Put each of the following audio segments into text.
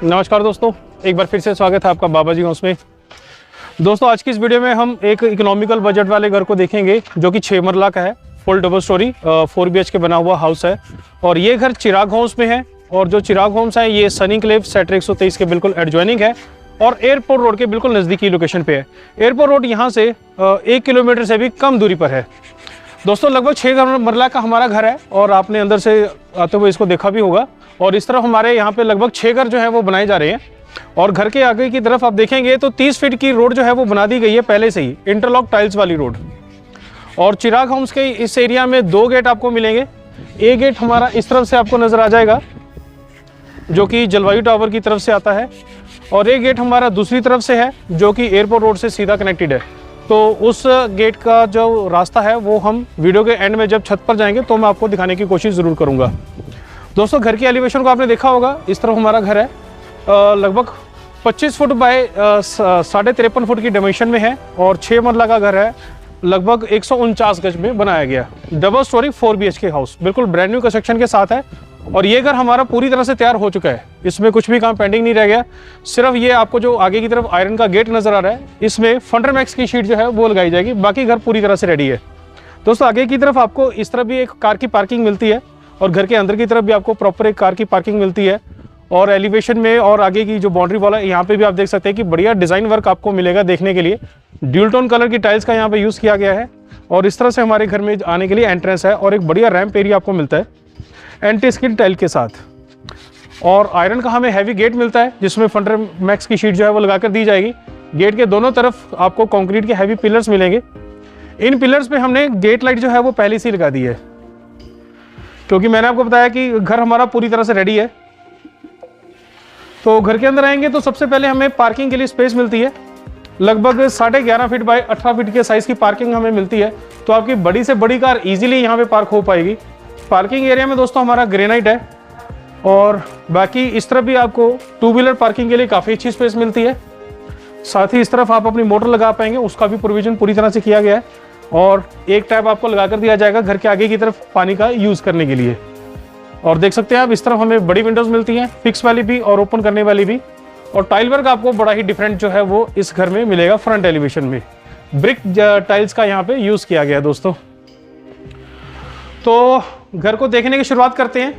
नमस्कार दोस्तों, एक बार फिर से स्वागत है आपका बाबा जी हाउस में। दोस्तों आज की इस वीडियो में हम एक इकोनॉमिकल बजट वाले घर को देखेंगे जो कि 6 मरला का है, फुल डबल स्टोरी 4 BHK बना हुआ हाउस है। और ये घर चिराग होम्स में है और जो चिराग होम्स है ये सनी क्लेव सेक्टर 123 के बिल्कुल एडजॉइनिंग है और एयरपोर्ट रोड के बिल्कुल नज़दीकी लोकेशन पे है। एयरपोर्ट रोड यहाँ से 1 किलोमीटर से भी कम दूरी पर है। दोस्तों लगभग 6 मरला का हमारा घर है और आपने अंदर से आते हुए इसको देखा भी होगा। और इस तरफ हमारे यहाँ पे लगभग 6 घर जो है वो बनाए जा रहे हैं। और घर के आगे की तरफ आप देखेंगे तो 30 फीट की रोड जो है वो बना दी गई है पहले से ही, इंटरलॉक टाइल्स वाली रोड। और चिराग होम्स के इस एरिया में 2 गेट आपको मिलेंगे। एक गेट हमारा इस तरफ से आपको नज़र आ जाएगा जो कि जलवायु टावर की तरफ से आता है और एक गेट हमारा दूसरी तरफ से है जो कि एयरपोर्ट रोड से सीधा कनेक्टेड है। तो उस गेट का जो रास्ता है वो हम वीडियो के एंड में जब छत पर जाएंगे तो मैं आपको दिखाने की कोशिश ज़रूर करूँगा। दोस्तों घर की एलिवेशन को आपने देखा होगा, इस तरफ हमारा घर है लगभग 25 फुट बाय 53.5 फुट की डायमेंशन में है और 6 मरला का घर है, लगभग 149 गज में बनाया गया डबल स्टोरी 4 BHK हाउस, बिल्कुल ब्रांड न्यू कंस्ट्रक्शन के साथ है। और ये घर हमारा पूरी तरह से तैयार हो चुका है, इसमें कुछ भी काम पेंडिंग नहीं रह गया। सिर्फ ये आपको जो आगे की तरफ आयरन का गेट नजर आ रहा है, इसमें फंडरमैक्स की शीट जो है वो लगाई जाएगी, बाकी घर पूरी तरह से रेडी है। दोस्तों आगे की तरफ आपको इस तरफ भी एक कार की पार्किंग मिलती है और घर के अंदर की तरफ भी आपको प्रॉपर एक कार की पार्किंग मिलती है। और एलिवेशन में और आगे की जो बाउंड्री वॉल है यहाँ पे भी आप देख सकते हैं कि बढ़िया डिज़ाइन वर्क आपको मिलेगा देखने के लिए। ड्यूल टोन कलर की टाइल्स का यहाँ पे यूज़ किया गया है और इस तरह से हमारे घर में आने के लिए एंट्रेंस है और एक बढ़िया रैंप एरिया आपको मिलता है एंटी स्किड टाइल के साथ। और आयरन का हमें हैवी गेट मिलता है जिसमें फंडर मैक्स की शीट जो है वो लगाकर दी जाएगी। गेट के दोनों तरफ आपको कंक्रीट के हैवी पिलर्स मिलेंगे। इन पिलर्स पे हमने गेट लाइट जो है वो पहले से लगा दी है क्योंकि मैंने आपको बताया कि घर हमारा पूरी तरह से रेडी है। तो घर के अंदर आएंगे तो सबसे पहले हमें पार्किंग के लिए स्पेस मिलती है, लगभग 11.5 फीट बाय 18 फीट के साइज की पार्किंग हमें मिलती है। तो आपकी बड़ी से बड़ी कार इजीली यहाँ पे पार्क हो पाएगी। पार्किंग एरिया में दोस्तों हमारा ग्रेनाइट है और बाकी इस तरफ भी आपको 2 व्हीलर पार्किंग के लिए काफ़ी अच्छी स्पेस मिलती है। साथ ही इस तरफ आप अपनी मोटर लगा पाएंगे, उसका भी प्रोविजन पूरी तरह से किया गया है। और एक टैप आपको लगा कर दिया जाएगा घर के आगे की तरफ पानी का यूज़ करने के लिए। और देख सकते हैं आप इस तरफ हमें बड़ी विंडोज़ मिलती हैं, फिक्स वाली भी और ओपन करने वाली भी। और टाइल वर्क आपको बड़ा ही डिफरेंट जो है वो इस घर में मिलेगा। फ्रंट एलिवेशन में ब्रिक टाइल्स का यहाँ पे यूज़ किया गया है दोस्तों। तो घर को देखने की शुरुआत करते हैं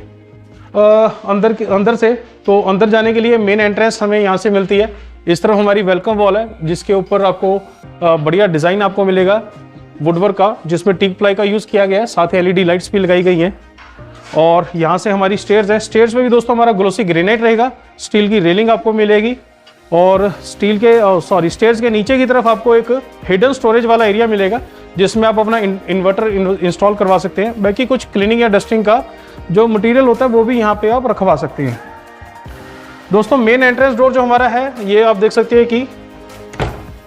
अंदर से। तो अंदर जाने के लिए मेन एंट्रेंस हमें यहाँ से मिलती है। इस तरफ हमारी वेलकम वॉल है जिसके ऊपर आपको बढ़िया डिज़ाइन आपको मिलेगा वुडवर्क का, जिसमें टीक प्लाई का यूज़ किया गया है। साथ ही LED लाइट्स भी लगाई गई हैं। और यहाँ से हमारी स्टेयर्स है। स्टेयर्स में भी दोस्तों हमारा ग्लोसी ग्रेनाइट रहेगा, स्टील की रेलिंग आपको मिलेगी। और स्टील के स्टेयर्स के नीचे की तरफ आपको एक हिडन स्टोरेज वाला एरिया मिलेगा जिसमें आप अपना इन्वर्टर इंस्टॉल करवा सकते हैं। बाकी कुछ क्लीनिंग या डस्टिंग का जो मटेरियल होता है वो भी यहाँ पे आप रखवा सकते हैं। दोस्तों मेन एंट्रेंस डोर जो हमारा है ये आप देख सकते हैं कि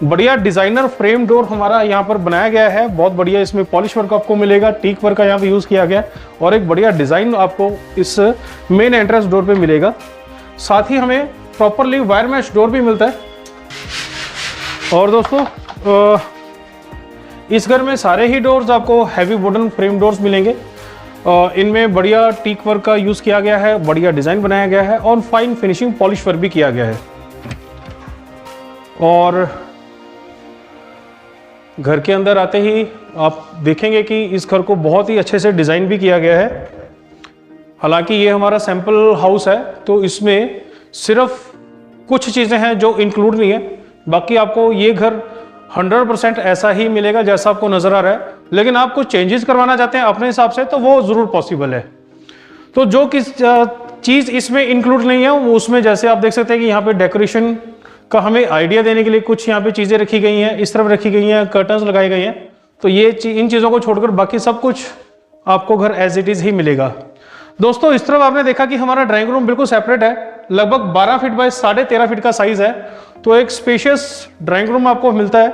बढ़िया डिजाइनर फ्रेम डोर हमारा यहाँ पर बनाया गया है, बहुत बढ़िया। इसमें पॉलिश वर्क आपको मिलेगा, टीक वर्क का यहाँ पे यूज़ किया गया और एक बढ़िया डिज़ाइन आपको इस मेन एंट्रेंस डोर पे मिलेगा। साथ ही हमें प्रॉपरली वायर मैश डोर भी मिलता है। और दोस्तों इस घर में सारे ही डोर्स आपको हैवी वुडन फ्रेम डोर्स मिलेंगे। इनमें बढ़िया टीक वर्क का यूज़ किया गया है, बढ़िया डिज़ाइन बनाया गया है और फाइन फिनिशिंग पॉलिश वर्क भी किया गया है। और घर के अंदर आते ही आप देखेंगे कि इस घर को बहुत ही अच्छे से डिज़ाइन भी किया गया है। हालांकि ये हमारा सैंपल हाउस है तो इसमें सिर्फ कुछ चीज़ें हैं जो इंक्लूड नहीं है, बाकी आपको ये घर 100% ऐसा ही मिलेगा जैसा आपको नज़र आ रहा है। लेकिन आप कुछ चेंजेस करवाना चाहते हैं अपने हिसाब से तो वो ज़रूर पॉसिबल है। तो जो किस चीज़ इसमें इंक्लूड नहीं है वो उसमें, जैसे आप देख सकते हैं कि यहाँ पे डेकोरेशन का हमें आइडिया देने के लिए कुछ यहाँ पे चीज़ें रखी गई हैं, इस तरफ रखी गई हैं, कर्टन्स लगाई गई हैं। तो ये इन चीज़ों को छोड़कर बाकी सब कुछ आपको घर एज इट इज़ ही मिलेगा। दोस्तों इस तरफ आपने देखा कि हमारा ड्राइंग रूम बिल्कुल सेपरेट है, लगभग 12 फीट बाय 13.5 फीट का साइज़ है। तो एक स्पेशियस ड्राइंग रूम आपको मिलता है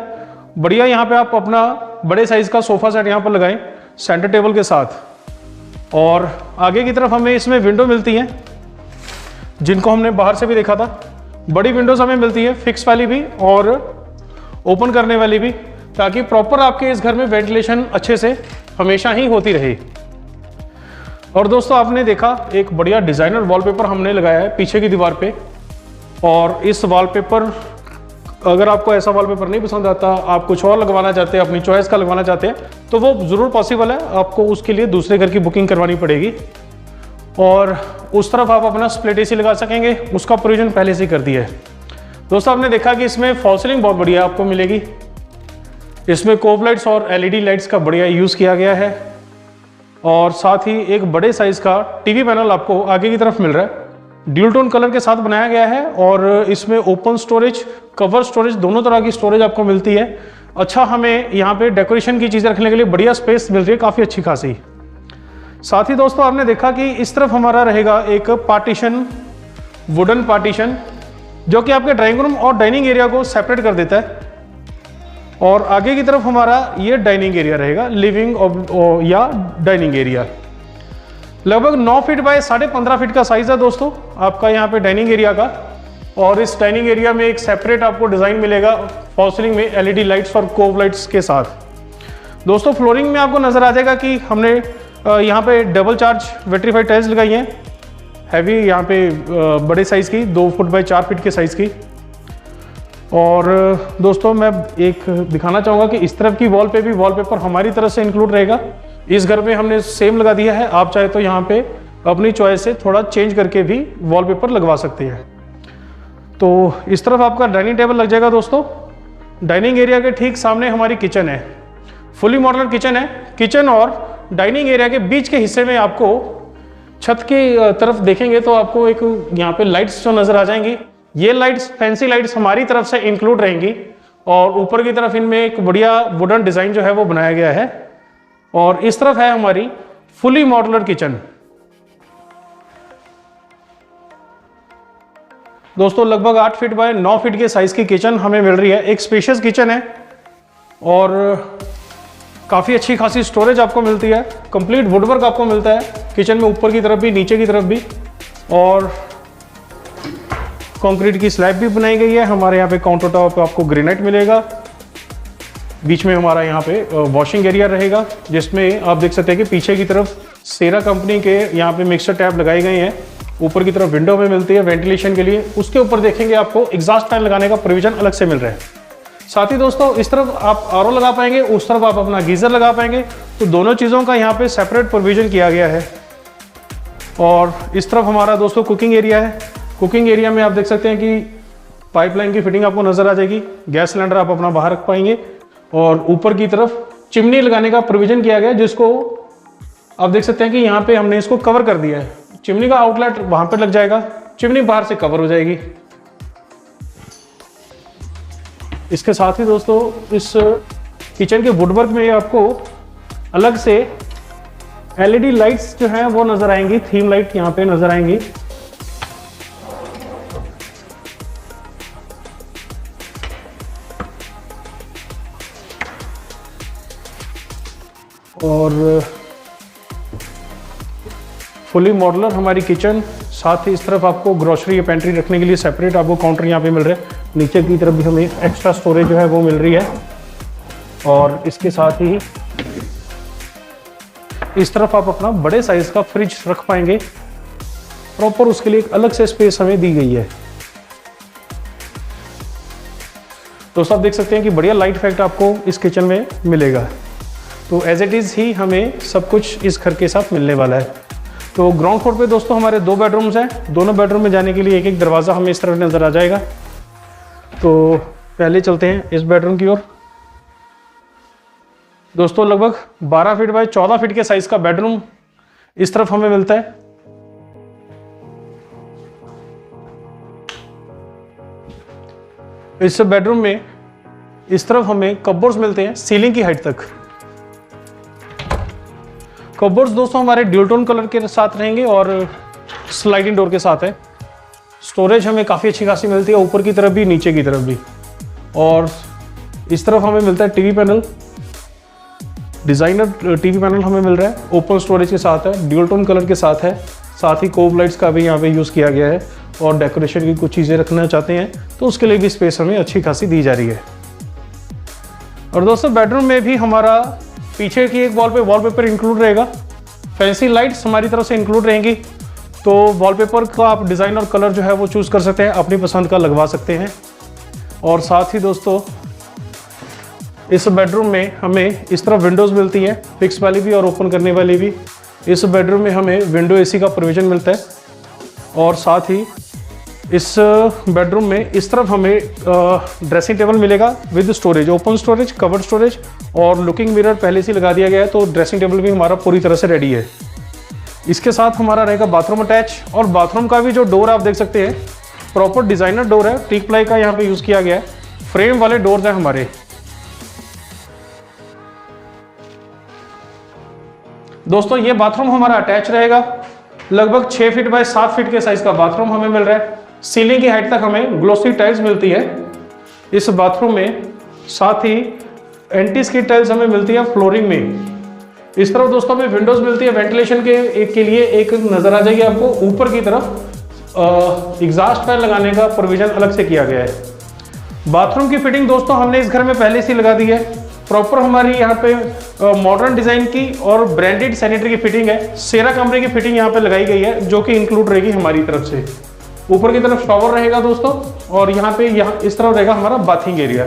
बढ़िया। यहाँ पे आप अपना बड़े साइज़ का सोफ़ा सेट यहाँ पर लगाएं सेंटर टेबल के साथ। और आगे की तरफ हमें इसमें विंडो मिलती हैं जिनको हमने बाहर से भी देखा था। बड़ी विंडोज़ हमें मिलती है, फिक्स वाली भी और ओपन करने वाली भी, ताकि प्रॉपर आपके इस घर में वेंटिलेशन अच्छे से हमेशा ही होती रहे। और दोस्तों आपने देखा एक बढ़िया डिज़ाइनर वॉलपेपर हमने लगाया है पीछे की दीवार पे। और इस वॉलपेपर, अगर आपको ऐसा वॉलपेपर नहीं पसंद आता, आप कुछ और लगवाना चाहते हैं, अपनी चॉइस का लगवाना चाहते हैं, तो वो ज़रूर पॉसिबल है। आपको उसके लिए दूसरे घर की बुकिंग करवानी पड़ेगी। और उस तरफ आप अपना स्प्लिट एसी लगा सकेंगे, उसका प्रोविजन पहले से कर दिया है। दोस्तों आपने देखा कि इसमें फॉल सीलिंग बहुत बढ़िया आपको मिलेगी। इसमें कोब लाइट्स और एलईडी लाइट्स का बढ़िया यूज़ किया गया है, और साथ ही एक बड़े साइज़ का टीवी पैनल आपको आगे की तरफ मिल रहा है। ड्यूल टोन कलर के साथ बनाया गया है, और इसमें ओपन स्टोरेज, कवर स्टोरेज, दोनों तरह की स्टोरेज आपको मिलती है। अच्छा, हमें यहाँ पे डेकोरेशन की चीज़ें रखने के लिए बढ़िया स्पेस मिल रही है, काफ़ी अच्छी खासी। साथ ही दोस्तों आपने देखा कि इस तरफ हमारा रहेगा एक पार्टीशन, वुडन पार्टीशन, जो कि आपके ड्राइंग रूम और डाइनिंग एरिया को सेपरेट कर देता है। और आगे की तरफ हमारा ये डाइनिंग एरिया रहेगा, लिविंग या डाइनिंग एरिया। लगभग 9 फीट बाय 15.5 फीट का साइज है दोस्तों आपका यहाँ पे डाइनिंग एरिया का। और इस डाइनिंग एरिया में एक सेपरेट आपको डिज़ाइन मिलेगा फॉल सीलिंग में एलईडी लाइट्स और कोब लाइट्स के साथ। दोस्तों फ्लोरिंग में आपको नज़र आ जाएगा कि हमने यहाँ पे डबल चार्ज वेट्रीफाइड टाइल्स लगाई हैं, हैवी यहाँ पे बड़े साइज़ की, 2 फुट बाय 4 फीट के साइज़ की। और दोस्तों मैं एक दिखाना चाहूँगा कि इस तरफ की वॉल पे भी वॉलपेपर हमारी तरफ से इंक्लूड रहेगा। इस घर में हमने सेम लगा दिया है, आप चाहे तो यहाँ पे अपनी चॉइस से थोड़ा चेंज करके भी वॉलपेपर लगवा सकते हैं। तो इस तरफ आपका डाइनिंग टेबल लग जाएगा दोस्तों। डाइनिंग एरिया के ठीक सामने हमारी किचन है, फुली मॉड्यूलर किचन है। किचन और डाइनिंग एरिया के बीच के हिस्से में आपको छत की तरफ देखेंगे तो आपको एक यहाँ पे लाइट्स जो नज़र आ जाएंगी। ये लाइट्स, फैंसी लाइट्स हमारी तरफ से इंक्लूड रहेंगी, और ऊपर की तरफ इनमें एक बढ़िया वुडन डिज़ाइन जो है वो बनाया गया है। और इस तरफ है हमारी फुली मॉड्यूलर किचन। दोस्तों लगभग 8 फीट बाय 9 फीट के साइज की किचन हमें मिल रही है। एक स्पेशियस किचन है, और काफ़ी अच्छी खासी स्टोरेज आपको मिलती है। कंप्लीट वुडवर्क आपको मिलता है किचन में, ऊपर की तरफ भी, नीचे की तरफ भी। और कंक्रीट की स्लैब भी बनाई गई है। हमारे यहाँ पे काउंटर टॉप आपको ग्रेनाइट मिलेगा। बीच में हमारा यहाँ पे वॉशिंग एरिया रहेगा, जिसमें आप देख सकते हैं कि पीछे की तरफ सेरा कंपनी के यहाँ पे मिक्सर टैप लगाए गए हैं। ऊपर की तरफ विंडो में मिलती है वेंटिलेशन के लिए। उसके ऊपर देखेंगे आपको एग्जॉस्ट फैन लगाने का प्रोविजन अलग से मिल रहा है। साथ ही दोस्तों इस तरफ आप आरओ लगा पाएंगे, उस तरफ आप अपना गीजर लगा पाएंगे। तो दोनों चीज़ों का यहाँ पे सेपरेट प्रोविजन किया गया है। और इस तरफ हमारा दोस्तों कुकिंग एरिया है। कुकिंग एरिया में आप देख सकते हैं कि पाइपलाइन की फिटिंग आपको नजर आ जाएगी। गैस सिलेंडर आप अपना बाहर रख पाएंगे, और ऊपर की तरफ चिमनी लगाने का प्रोविजन किया गया है, जिसको आप देख सकते हैं कि यहाँ पे हमने इसको कवर कर दिया है। चिमनी का आउटलेट वहां पर लग जाएगा, चिमनी बाहर से कवर हो जाएगी। इसके साथ ही दोस्तों इस किचन के वुडवर्क में आपको अलग से एलईडी लाइट्स जो हैं वो नजर आएंगी, थीम लाइट यहाँ पे नजर आएंगी। और फुली मॉड्यूलर हमारी किचन। साथ ही इस तरफ आपको ग्रोसरी या पेंट्री रखने के लिए सेपरेट आपको काउंटर यहाँ पे मिल रहा है। नीचे की तरफ भी हमें एक्स्ट्रा स्टोरेज जो है वो मिल रही है। और इसके साथ ही इस तरफ आप अपना बड़े साइज का फ्रिज रख पाएंगे प्रॉपर, उसके लिए एक अलग से स्पेस हमें दी गई है। दोस्तों आप देख सकते हैं कि बढ़िया लाइट इफेक्ट आपको इस किचन में मिलेगा। तो एज इट इज़ ही हमें सब कुछ इस घर के साथ मिलने वाला है। तो ग्राउंड फ्लोर पे दोस्तों हमारे 2 बेडरूम्स हैं। दोनों बेडरूम में जाने के लिए एक एक दरवाज़ा हमें इस तरफ नज़र आ जाएगा। तो पहले चलते हैं इस बेडरूम की ओर। दोस्तों लगभग 12 फीट बाय 14 फीट के साइज का बेडरूम इस तरफ हमें मिलता है। इस बेडरूम में इस तरफ हमें कपबोर्ड्स मिलते हैं सीलिंग की हाइट तक। कपबोर्ड्स दोस्तों हमारे ड्यूल टोन कलर के साथ रहेंगे और स्लाइडिंग डोर के साथ है। स्टोरेज हमें काफ़ी अच्छी खासी मिलती है, ऊपर की तरफ भी नीचे की तरफ भी। और इस तरफ हमें मिलता है TV panel, designer TV panel हमें मिल रहा है, ओपन स्टोरेज के साथ है, ड्यूल टोन कलर के साथ है। साथ ही कोब लाइट्स का भी यहाँ पे यूज़ किया गया है, और डेकोरेशन की कुछ चीज़ें रखना चाहते हैं तो उसके लिए भी स्पेस हमें अच्छी खासी दी जा रही है। और दोस्तों बेडरूम में भी हमारा पीछे की एक वॉल पे वॉलपेपर इंक्लूड रहेगा। फैंसी लाइट्स हमारी तरफ से इंक्लूड रहेंगी। तो वॉलपेपर का आप डिज़ाइन और कलर जो है वो चूज़ कर सकते हैं, अपनी पसंद का लगवा सकते हैं। और साथ ही दोस्तों इस बेडरूम में हमें इस तरफ विंडोज़ मिलती हैं, फिक्स वाली भी और ओपन करने वाली भी। इस बेडरूम में हमें विंडो एसी का प्रोविज़न मिलता है। और साथ ही इस बेडरूम में इस तरफ हमें ड्रेसिंग टेबल मिलेगा with storage, open storage, covered storage और लुकिंग मिरर पहले से लगा दिया गया है, तो ड्रेसिंग टेबल भी हमारा पूरी तरह से रेडी है। इसके साथ हमारा रहेगा बाथरूम अटैच, और बाथरूम का भी जो डोर आप देख सकते हैं प्रॉपर डिज़ाइनर डोर है, टीक प्लाई का यहाँ पे यूज़ किया गया है, फ्रेम वाले डोर्स हैं हमारे। दोस्तों ये बाथरूम हमारा अटैच रहेगा, लगभग 6 फीट बाय 7 फीट के साइज का बाथरूम हमें मिल रहा है। सीलिंग की हाइट तक हमें ग्लोसी टाइल्स मिलती है इस बाथरूम में, साथ ही एंटी स्किड टाइल्स हमें मिलती है फ्लोरिंग में। इस तरफ दोस्तों हमें विंडोज मिलती है, वेंटिलेशन के लिए एक नजर आ जाएगी आपको, ऊपर की तरफ एग्जॉस्ट फैन लगाने का प्रोविजन अलग से किया गया है। बाथरूम की फिटिंग दोस्तों हमने इस घर में पहले से लगा दी है, प्रॉपर हमारी यहाँ पे मॉडर्न डिजाइन की और ब्रांडेड सैनिटरी की फिटिंग है। सेरा कंपनी की फिटिंग यहाँ पे लगाई गई है, जो कि इंक्लूड रहेगी हमारी तरफ से। ऊपर की तरफ शॉवर रहेगा दोस्तों, और यहाँ पे इस तरफ रहेगा हमारा बाथिंग एरिया।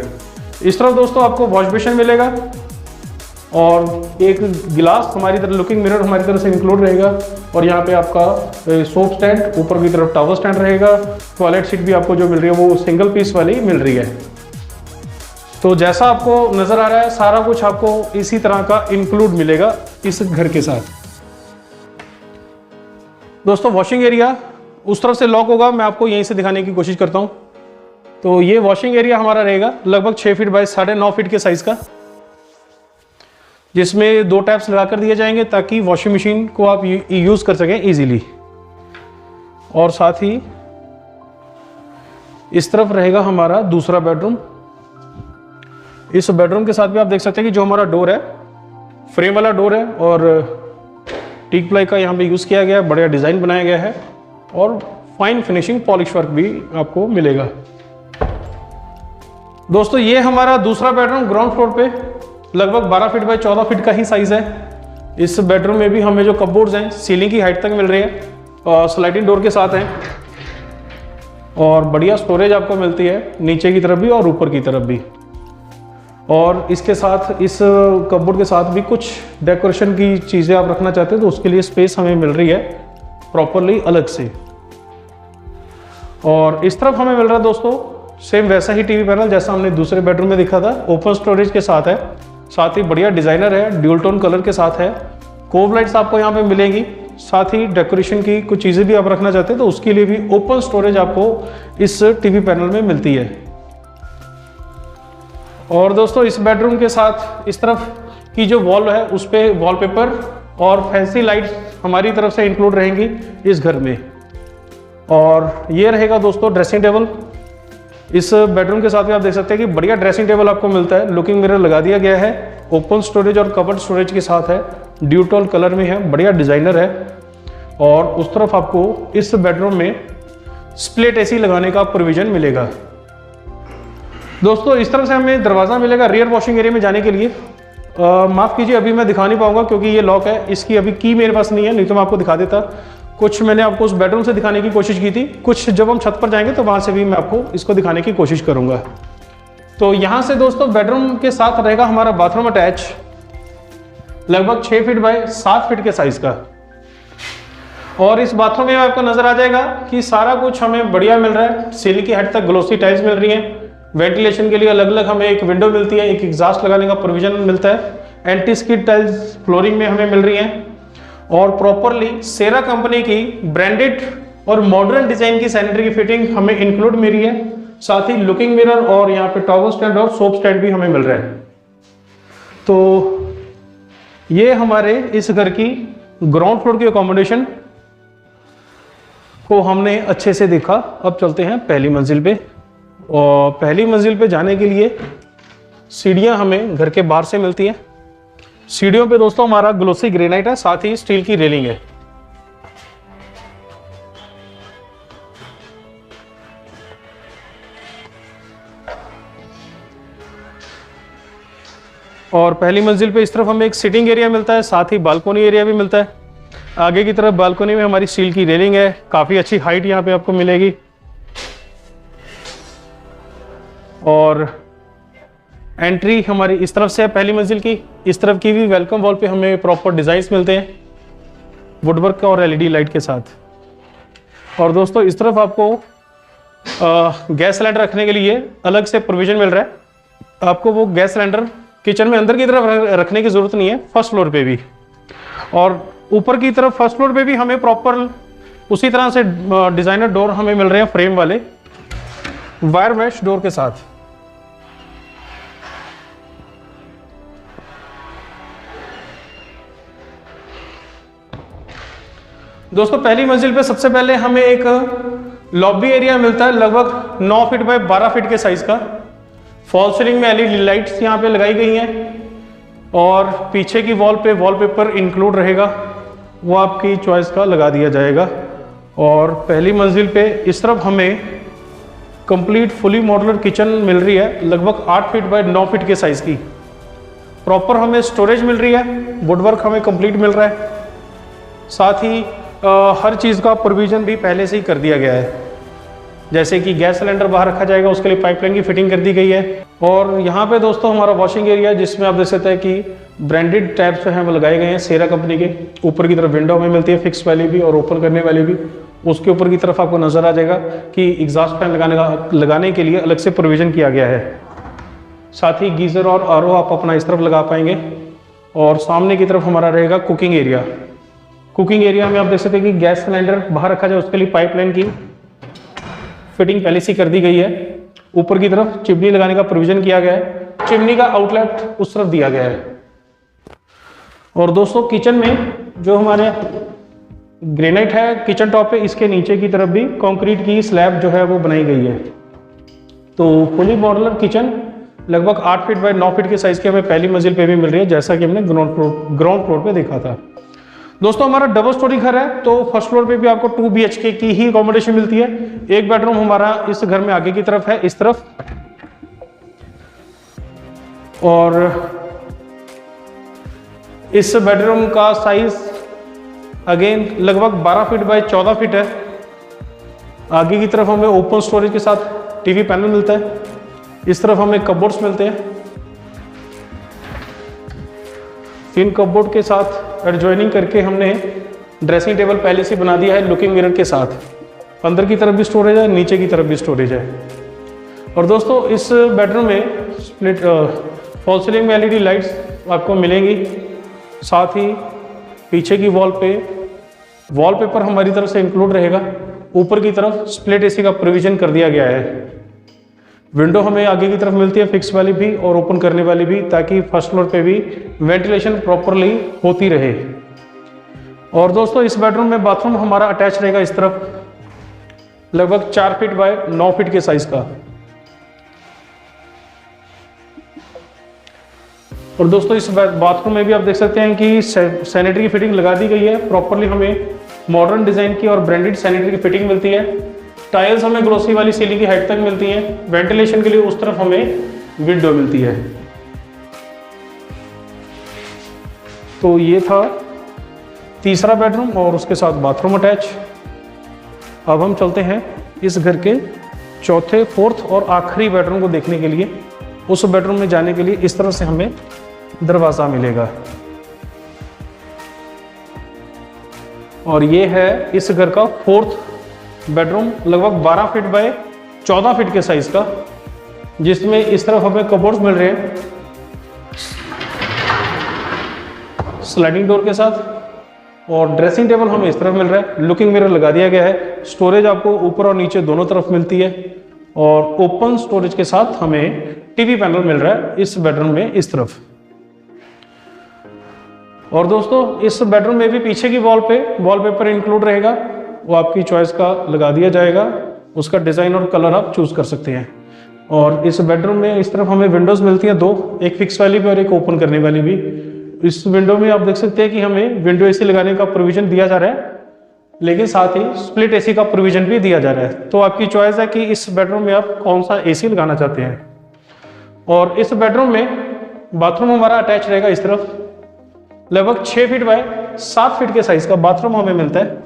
इस तरफ दोस्तों आपको वॉश बेसिन मिलेगा और एक गिलास हमारी तरफ, लुकिंग मिरर हमारी तरफ से इंक्लूड रहेगा। और यहाँ पे आपका सोप स्टैंड, ऊपर की तरफ टॉवल स्टैंड रहेगा। टॉयलेट सीट भी आपको जो मिल रही है वो सिंगल पीस वाली मिल रही है। तो जैसा आपको नजर आ रहा है सारा कुछ आपको इसी तरह का इंक्लूड मिलेगा इस घर के साथ। दोस्तों वॉशिंग एरिया उस तरफ से लॉक होगा, मैं आपको यहीं से दिखाने की कोशिश करता हूँ। तो ये वॉशिंग एरिया हमारा रहेगा लगभग 6 फीट बाय 9.5 फीट के साइज का, जिसमें 2 टैप्स लगा कर दिए जाएंगे ताकि वॉशिंग मशीन को आप यूज कर सकें इजीली। और साथ ही इस तरफ रहेगा हमारा दूसरा बेडरूम। इस बेडरूम के साथ भी आप देख सकते हैं कि जो हमारा डोर है फ्रेम वाला डोर है, और टीक प्लाई का यहाँ पे यूज किया गया है, बढ़िया डिजाइन बनाया गया है, और फाइन फिनिशिंग पॉलिश वर्क भी आपको मिलेगा। दोस्तों ये हमारा दूसरा बेडरूम ग्राउंड फ्लोर पे लगभग 12 फीट बाय 14 फीट का ही साइज है। इस बेडरूम में भी हमें जो कपबोर्ड्स हैं सीलिंग की हाइट तक मिल रही है और स्लाइडिंग डोर के साथ हैं, और बढ़िया स्टोरेज आपको मिलती है नीचे की तरफ भी और ऊपर की तरफ भी। और इसके साथ इस कपबोर्ड के साथ भी कुछ डेकोरेशन की चीज़ें आप रखना चाहते हैं तो उसके लिए स्पेस हमें मिल रही है प्रॉपरली अलग से। और इस तरफ हमें मिल रहा है दोस्तों सेम वैसा ही टीवी पैनल जैसा हमने दूसरे बेडरूम में देखा था, ओपन स्टोरेज के साथ है, साथ ही बढ़िया डिजाइनर है, ड्यूल टोन कलर के साथ है। कोब लाइट्स आपको यहाँ पे मिलेंगी, साथ ही डेकोरेशन की कुछ चीज़ें भी आप रखना चाहते हैं तो उसके लिए भी ओपन स्टोरेज आपको इस टीवी पैनल में मिलती है। और दोस्तों इस बेडरूम के साथ इस तरफ की जो वॉल है उस पर वॉलपेपर और फैंसी लाइट्स हमारी तरफ से इंक्लूड रहेंगी इस घर में। और ये रहेगा दोस्तों ड्रेसिंग टेबल। इस बेडरूम के साथ भी आप देख सकते हैं कि बढ़िया ड्रेसिंग टेबल आपको मिलता है, लुकिंग मिरर लगा दिया गया है, ओपन स्टोरेज और कवर्ड स्टोरेज के साथ है, ड्यूटोल कलर में है, बढ़िया डिजाइनर है। और उस तरफ आपको इस बेडरूम में स्प्लिट एसी लगाने का प्रोविजन मिलेगा। दोस्तों इस तरफ से हमें दरवाज़ा मिलेगा रियर वॉशिंग एरिया में जाने के लिए। माफ़ कीजिए अभी मैं दिखा नहीं पाऊंगा क्योंकि ये लॉक है, इसकी अभी की मेरे पास नहीं है, नहीं तो मैं आपको दिखा देता। कुछ मैंने आपको उस बेडरूम से दिखाने की कोशिश की थी, कुछ जब हम छत पर जाएंगे तो वहाँ से भी मैं आपको इसको दिखाने की कोशिश करूँगा। तो यहाँ से दोस्तों बेडरूम के साथ रहेगा हमारा बाथरूम अटैच, लगभग 6 फीट बाय 7 फीट के साइज़ का। और इस बाथरूम में आपको नजर आ जाएगा कि सारा कुछ हमें बढ़िया मिल रहा है, सीलिंग की हाइट तक ग्लोसी टाइल्स मिल रही हैं, वेंटिलेशन के लिए अलग अलग हमें एक विंडो मिलती है, एक एग्जॉस्ट लगाने का प्रोविजन मिलता है, एंटी स्किड टाइल्स फ्लोरिंग में हमें मिल रही हैं, और प्रॉपरली सेरा कंपनी की ब्रांडेड और मॉडर्न डिजाइन की सैनिटरी की फिटिंग हमें इंक्लूड मिल रही है। साथ ही लुकिंग मिरर और यहाँ पे टॉवल स्टैंड और सोप स्टैंड भी हमें मिल रहा है। तो ये हमारे इस घर की ग्राउंड फ्लोर की अकोमोडेशन को हमने अच्छे से देखा। अब चलते हैं पहली मंजिल पे, और पहली मंजिल पे जाने के लिए सीढ़ियां हमें घर के बाहर से मिलती हैं। सीढ़ियों पे दोस्तों हमारा ग्लोसी ग्रेनाइट है, साथ ही स्टील की रेलिंग है। और पहली मंजिल पे इस तरफ हमें एक सिटिंग एरिया मिलता है, साथ ही बालकोनी एरिया भी मिलता है। आगे की तरफ बालकनी में हमारी स्टील की रेलिंग है, काफ़ी अच्छी हाइट यहाँ पे आपको मिलेगी। और एंट्री हमारी इस तरफ से है पहली मंजिल की। इस तरफ की भी वेलकम वॉल पे हमें प्रॉपर डिजाइन्स मिलते हैं वुडवर्क और एलईडी लाइट के साथ। और दोस्तों इस तरफ आपको गैस सिलेंडर रखने के लिए अलग से प्रोविजन मिल रहा है। आपको वो गैस सिलेंडर किचन में अंदर की तरफ रखने की जरूरत नहीं है, फर्स्ट फ्लोर पे भी। और ऊपर की तरफ फर्स्ट फ्लोर पे भी हमें प्रॉपर उसी तरह से डिजाइनर डोर हमें मिल रहे हैं फ्रेम वाले वायर मैश डोर के साथ। दोस्तों पहली मंजिल पे सबसे पहले हमें एक लॉबी एरिया मिलता है लगभग 9 फीट बाय 12 फीट के साइज का। फॉल सीलिंग में एलईडी लाइट्स यहाँ पे लगाई गई हैं और पीछे की वॉल पे वॉलपेपर इंक्लूड रहेगा, वो आपकी चॉइस का लगा दिया जाएगा। और पहली मंजिल पे इस तरफ हमें कंप्लीट फुली मॉड्यूलर किचन मिल रही है लगभग 8 फीट बाय 9 फीट के साइज की। प्रॉपर हमें स्टोरेज मिल रही है, वुडवर्क हमें कंप्लीट मिल रहा है, साथ ही हर चीज़ का प्रोविज़न भी पहले से ही कर दिया गया है। जैसे कि गैस सिलेंडर बाहर रखा जाएगा उसके लिए पाइपलाइन की फिटिंग कर दी गई है। और यहाँ पे दोस्तों हमारा वॉशिंग एरिया जिसमें आप देख सकते हैं कि ब्रांडेड टैप्स जो हैं वो लगाए गए हैं सेरा कंपनी के। ऊपर की तरफ विंडो हमें मिलती है फिक्स वाली भी और ओपन करने वाली भी। उसके ऊपर की तरफ आपको नजर आ जाएगा कि एग्जॉस्ट फैन लगाने के लिए अलग से प्रोविज़न किया गया है। साथ ही गीज़र और आरओ आप अपना इस तरफ लगा पाएंगे। और सामने की तरफ हमारा रहेगा कुकिंग एरिया। कुकिंग एरिया में आप देख सकते हैं कि गैस सिलेंडर बाहर रखा जाए उसके लिए पाइपलाइन की फिटिंग पहले से कर दी गई है। ऊपर की तरफ चिमनी लगाने का प्रोविजन किया गया है, चिमनी का आउटलेट उस तरफ दिया गया है। और दोस्तों किचन में जो हमारे ग्रेनाइट है किचन टॉप पे, इसके नीचे की तरफ भी कंक्रीट की स्लैब जो है वो बनाई गई है। तो फुली मॉड्यूलर किचन लगभग 8 फीट बाय 9 फीट के साइज की हमें पहली मंजिल पे भी मिल रही है, जैसा कि हमने ग्राउंड फ्लोर पे देखा था। दोस्तों हमारा डबल स्टोरी घर है तो फर्स्ट फ्लोर पे भी आपको 2 BHK की ही अकोमोडेशन मिलती है। एक बेडरूम हमारा इस घर में आगे की तरफ है इस तरफ, और इस बेडरूम का साइज अगेन लगभग 12 फीट बाय 14 फीट है। आगे की तरफ हमें ओपन स्टोरेज के साथ टीवी पैनल मिलता है। इस तरफ हमें कपबोर्ड्स मिलते हैं। इन कपबोर्ड के साथ एडजॉइनिंग करके हमने ड्रेसिंग टेबल पहले से बना दिया है लुकिंग मिरर के साथ। अंदर की तरफ भी स्टोरेज है, नीचे की तरफ भी स्टोरेज है। और दोस्तों इस बेडरूम में स्प्लिट फॉल सीलिंग में एलईडी लाइट्स आपको मिलेंगी। साथ ही पीछे की वॉलपेपर हमारी तरफ से इंक्लूड रहेगा। ऊपर की तरफ स्प्लिट एसी का प्रोविजन कर दिया गया है। विंडो हमें आगे की तरफ मिलती है फिक्स वाली भी और ओपन करने वाली भी, ताकि फर्स्ट फ्लोर पे भी वेंटिलेशन प्रॉपरली होती रहे। और दोस्तों इस बेडरूम में बाथरूम हमारा अटैच रहेगा इस तरफ लगभग 4 फीट बाय 9 फीट के साइज का। और दोस्तों इस बाथरूम में भी आप देख सकते हैं कि सैनिटरी की फिटिंग लगा दी गई है। प्रॉपरली हमें मॉडर्न डिजाइन की और ब्रांडेड सैनिटरी की फिटिंग मिलती है। टाइल्स हमें ग्लोसी वाली सीलिंग की हाइट तक मिलती हैं। वेंटिलेशन के लिए उस तरफ हमें विंडो मिलती है। तो ये था तीसरा बेडरूम और उसके साथ बाथरूम अटैच। अब हम चलते हैं इस घर के चौथे, फोर्थ और आखिरी बेडरूम को देखने के लिए। उस बेडरूम में जाने के लिए इस तरफ से हमें दरवाजा मिलेगा। और ये है इस घर का फोर्थ बेडरूम लगभग 12 फीट बाय 14 फीट के साइज का, जिसमें इस तरफ हमें कबोर्ड्स मिल रहे हैं स्लाइडिंग डोर के साथ। और ड्रेसिंग टेबल हमें इस तरफ मिल रहा है, लुकिंग मिरर लगा दिया गया है। स्टोरेज आपको ऊपर और नीचे दोनों तरफ मिलती है। और ओपन स्टोरेज के साथ हमें टीवी पैनल मिल रहा है इस बेडरूम में इस तरफ। और दोस्तों इस बेडरूम में भी पीछे की वॉल पे वॉलपेपर इंक्लूड रहेगा, वो आपकी चॉइस का लगा दिया जाएगा। उसका डिज़ाइन और कलर आप चूज कर सकते हैं। और इस बेडरूम में इस तरफ हमें विंडोज़ मिलती हैं 2, एक फिक्स वाली भी और एक ओपन करने वाली भी। इस विंडो में आप देख सकते हैं कि हमें विंडो एसी लगाने का प्रोविजन दिया जा रहा है, लेकिन साथ ही स्प्लिट एसी का प्रोविजन भी दिया जा रहा है। तो आपकी चॉइस है कि इस बेडरूम में आप कौन सा एसी लगाना चाहते हैं। और इस बेडरूम में बाथरूम हमारा अटैच रहेगा इस तरफ लगभग 6 फीट बाय 7 फीट के साइज का बाथरूम हमें मिलता है।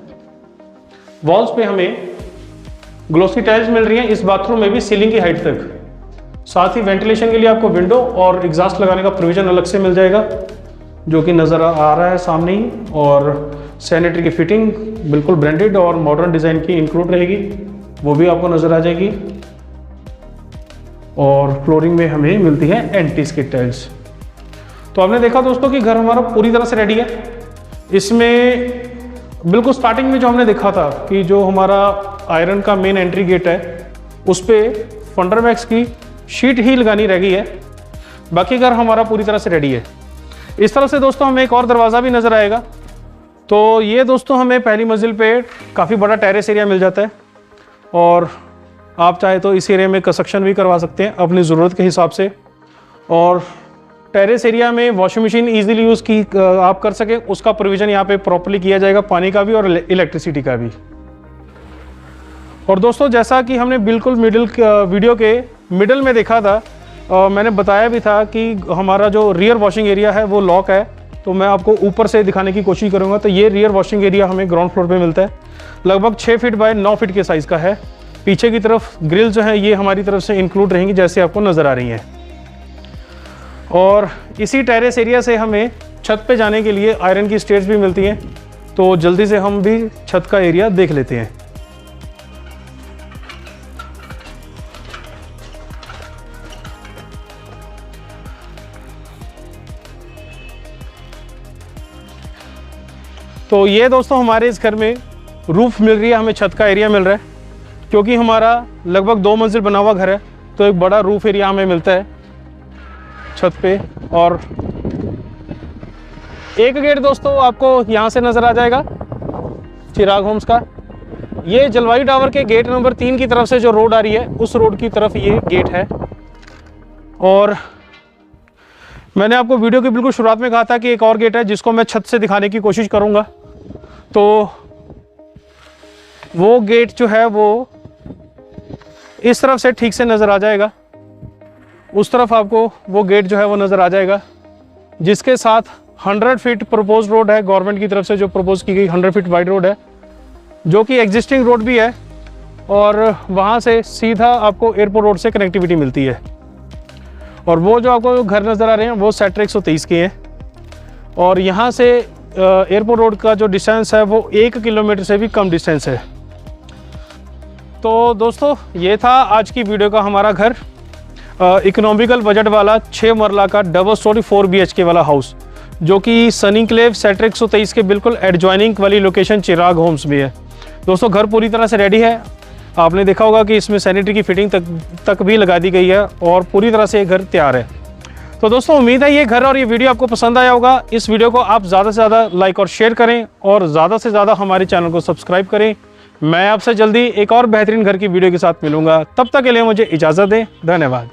वॉल्स पे हमें ग्लोसी टाइल्स मिल रही हैं, इस बाथरूम में भी सीलिंग की हाइट तक। साथ ही वेंटिलेशन के लिए आपको विंडो और एग्जॉस्ट लगाने का प्रोविजन अलग से मिल जाएगा, जो कि नज़र आ रहा है सामने ही। और सैनिटरी की फिटिंग बिल्कुल ब्रांडेड और मॉडर्न डिज़ाइन की इंक्लूड रहेगी, वो भी आपको नज़र आ जाएगी। और फ्लोरिंग में हमें मिलती है एंटी स्किड टाइल्स। तो आपने देखा दोस्तों कि घर हमारा पूरी तरह से रेडी है। इसमें बिल्कुल स्टार्टिंग में जो हमने देखा था कि जो हमारा आयरन का मेन एंट्री गेट है उस पर फंडरमैक्स की शीट ही लगानी रह गई है, बाकी घर हमारा पूरी तरह से रेडी है। इस तरह से दोस्तों हमें एक और दरवाज़ा भी नज़र आएगा। तो ये दोस्तों हमें पहली मंजिल पे काफ़ी बड़ा टेरेस एरिया मिल जाता है, और आप चाहे तो इस एरिया में कंस्ट्रक्शन भी करवा सकते हैं अपनी ज़रूरत के हिसाब से। और टेरेस एरिया में वॉशिंग मशीन ईजिली यूज़ की आप कर सकें, उसका प्रोविज़न यहाँ पे प्रॉपर्ली किया जाएगा, पानी का भी और इलेक्ट्रिसिटी का भी। और दोस्तों जैसा कि हमने बिल्कुल वीडियो के मिडल में देखा था, मैंने बताया भी था कि हमारा जो रियर वॉशिंग एरिया है वो लॉक है, तो मैं आपको ऊपर से दिखाने की कोशिश करूँगा। तो ये रियर वॉशिंग एरिया हमें ग्राउंड फ्लोर पे मिलता है, लगभग 6 फीट बाय 9 फीट के साइज़ का है। पीछे की तरफ ग्रिल जो है ये हमारी तरफ से इंक्लूड रहेंगी, जैसे आपको नज़र आ रही हैं। और इसी टेरेस एरिया से हमें छत पे जाने के लिए आयरन की स्टेयर्स भी मिलती हैं, तो जल्दी से हम भी छत का एरिया देख लेते हैं। तो ये दोस्तों हमारे इस घर में रूफ मिल रही है, हमें छत का एरिया मिल रहा है, क्योंकि हमारा लगभग 2 मंजिल बना हुआ घर है, तो एक बड़ा रूफ एरिया हमें मिलता है छत पे। और एक गेट दोस्तों आपको यहाँ से नज़र आ जाएगा चिराग होम्स का। ये जलवायु टावर के गेट नंबर 3 की तरफ से जो रोड आ रही है उस रोड की तरफ ये गेट है। और मैंने आपको वीडियो की बिल्कुल शुरुआत में कहा था कि एक और गेट है जिसको मैं छत से दिखाने की कोशिश करूँगा। तो वो गेट जो है वो इस तरफ से ठीक से नज़र आ जाएगा, उस तरफ आपको वो गेट जो है वो नज़र आ जाएगा, जिसके साथ 100 फीट प्रपोज रोड है गवर्नमेंट की तरफ से, जो प्रपोज की गई 100 फीट वाइड रोड है, जो कि एग्जिस्टिंग रोड भी है। और वहाँ से सीधा आपको एयरपोर्ट रोड से कनेक्टिविटी मिलती है। और वो जो आपको घर नज़र आ रहे हैं वो सेक्टर 123 के हैं। और यहाँ से एयरपोर्ट रोड का जो डिस्टेंस है वो 1 किलोमीटर से भी कम डिस्टेंस है। तो दोस्तों ये था आज की वीडियो का हमारा घर, इकोनॉमिकल बजट वाला 6 मरला का डबल स्टोरी 4 BHK वाला हाउस, जो कि सनीक्लेव सेक्टर 123 के बिल्कुल एडजॉइनिंग वाली लोकेशन चिराग होम्स में है। दोस्तों घर पूरी तरह से रेडी है, आपने देखा होगा कि इसमें सैनिटरी की फिटिंग तक भी लगा दी गई है और पूरी तरह से ये घर तैयार है। तो दोस्तों उम्मीद है ये घर और ये वीडियो आपको पसंद आया होगा। इस वीडियो को आप ज़्यादा से ज़्यादा लाइक और शेयर करें और ज़्यादा से ज़्यादा हमारे चैनल को सब्सक्राइब करें। मैं आपसे जल्दी एक और बेहतरीन घर की वीडियो के साथ मिलूंगा, तब तक के लिए मुझे इजाज़त दें। धन्यवाद।